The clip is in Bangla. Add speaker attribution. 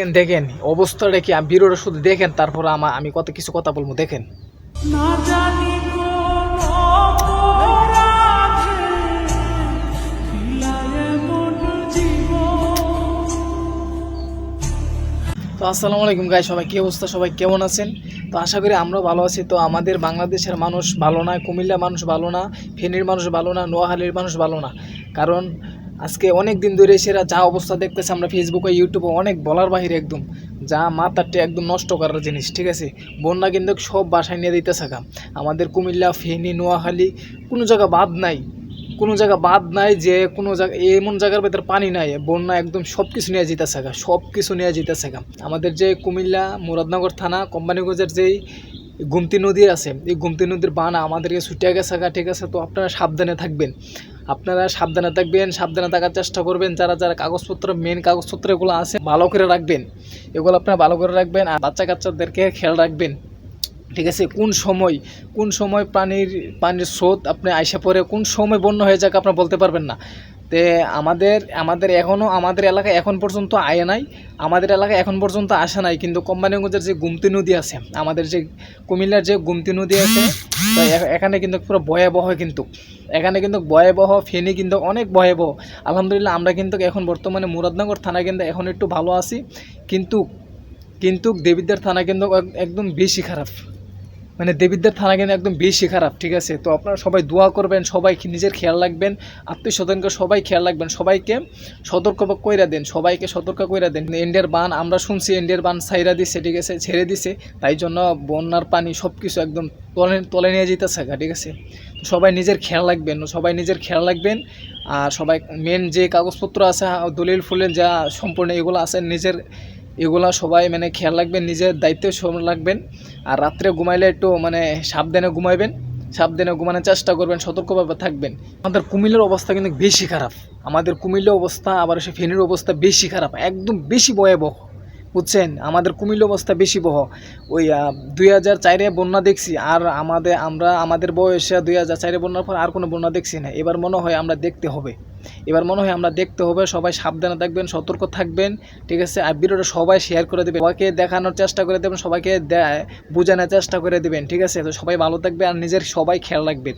Speaker 1: দেখেন দেখেন অবস্থাটা কি, ভিডিওটা শুধু দেখেন, তারপর আমি কত কিছু কথা বলবো, দেখেন। না জানি তো আসসালামু আলাইকুম গাই, সবাই কী অবস্থা, সবাই কেমন আছেন? তো আশা করি আমরাও ভালো আছি। তো আমাদের বাংলাদেশের মানুষ ভালো না, কুমিল্লার মানুষ ভালো না, ফেনীর মানুষ ভালো না, নোয়াখালীর মানুষ ভালো না। কারণ আজকে অনেক দিন ধরে সেরা যা অবস্থা দেখতেছে আমরা ফেসবুকে ইউটিউবে অনেক বলার বাহিরে, একদম যা মাথাটা একদম নষ্ট করার জিনিস, ঠিক আছে। বন্যা কিন্তু সব বাসায় নিয়ে দিতে থাকা, আমাদের কুমিল্লা, ফেনী, নোয়াখালী কোনো জায়গা বাদ নাই, কোনো জায়গা বাদ নাই যে কোনো জায়গা এমন জায়গার ভেতর পানি নাই, বন্যা একদম সব কিছু নিয়ে যেতেছে গা, সব কিছু নিয়ে যেতেছে গা। আমাদের যে কুমিল্লা মুরাদনগর থানা কোম্পানিগঞ্জের যেই গুমতি নদী আছে, এই গুমতি নদীর বানা আমাদেরকে ছুটিয়ে গেছে গা, ঠিক আছে। তো আপনারা সাবধানে থাকবেন, আপনারা সাবধানে থাকবেন, সাবধানে থাকার চেষ্টা করবেন। যারা যারা কাগজপত্র, মেন কাগজপত্র এগুলো আছে ভালো করে রাখবেন, এগুলো আপনারা ভালো করে রাখবেন। আর বাচ্চা কাচ্চাদেরকে খেয়াল রাখবেন, ঠিক আছে। কোন সময় পানির স্রোত আপনি আইসা পড়ে, কোন সময় বন্যা হয়ে যাক আপনার বলতে পারবেন না। তে আমাদের এখনও আমাদের এলাকায় এখন পর্যন্ত আয় নাই, আমাদের এলাকায় এখন পর্যন্ত আসা নাই। কিন্তু কোম্পানিগঞ্জের যে গুমতি নদী আছে, আমাদের যে কুমিল্লার যে গুমতি নদী আছে, তো এখানে কিন্তু পুরো ভয়াবহ, কিন্তু এখানে কিন্তু ভয়াবহ। ফেনী কিন্তু অনেক ভয়াবহ। আলহামদুলিল্লাহ আমরা কিন্তু এখন বর্তমানে মুরাদনগর থানা কিন্তু এখন একটু ভালো আছি, কিন্তু দেবিদ্বার থানা কিন্তু একদম বেশি খারাপ, মানে দেবিদ্বার থানা কিন্তু একদম বেশি খারাপ, ঠিক আছে। তো আপনারা সবাই দোয়া করবেন, সবাই নিজের খেয়াল রাখবেন, আত্মীয় স্বজনকে সবাই খেয়াল রাখবেন, সবাইকে সতর্ক কইরা দেন, সবাইকে সতর্ক কইরা দেন। ইন্ডিয়ার বান আমরা শুনছি, ইন্ডিয়ার বান ছাইরা দিছে, ঠিক আছে, ছেড়ে দিছে, তাই জন্য বন্যার পানি সব কিছু একদম তলে নিয়ে যেতেছে, ঠিক আছে। তো সবাই নিজের খেয়াল রাখবেন, আর সবাই মেন যে কাগজপত্র আছে, দলিল ফুলের যা সম্পূর্ণ এগুলো আছে, এগুলা সবাই মানে খেয়াল রাখবেন, নিজের দায়িত্বে রাখবেন। আর রাত্রে ঘুমাইলে একটু মানে সাবধানে ঘুমাইবেন, সাবধানে ঘুমানোর চেষ্টা করবেন, সতর্কভাবে থাকবেন। আমাদের কুমিল্লার অবস্থা কিন্তু বেশি খারাপ, আমাদের কুমিল্লার অবস্থা, আবার সে ফেনীর অবস্থা বেশি খারাপ, একদম বেশি ভয়াবহ, বুঝছেন। আমাদের কুমিল্লার অবস্থা বেশি ওই 2004-এ বন্যা দেখছি, আর আমাদের বয়সে 2004-এ বন্যার পর আর কোনো বন্যা দেখছি না। এবার মনে হয় আমরা দেখতে হবে। সবাই সাবধানে থাকবেন, সতর্ক থাকবেন, ঠিক আছে। আর ভিডিওটা সবাই শেয়ার করে দেবেন, সবাইকে দেখানোর চেষ্টা করে দেবেন, সবাইকে বোঝানোর চেষ্টা করে দেবেন, ঠিক আছে। তো সবাই ভালো থাকবে আর নিজের সবাই খেয়াল রাখবেন।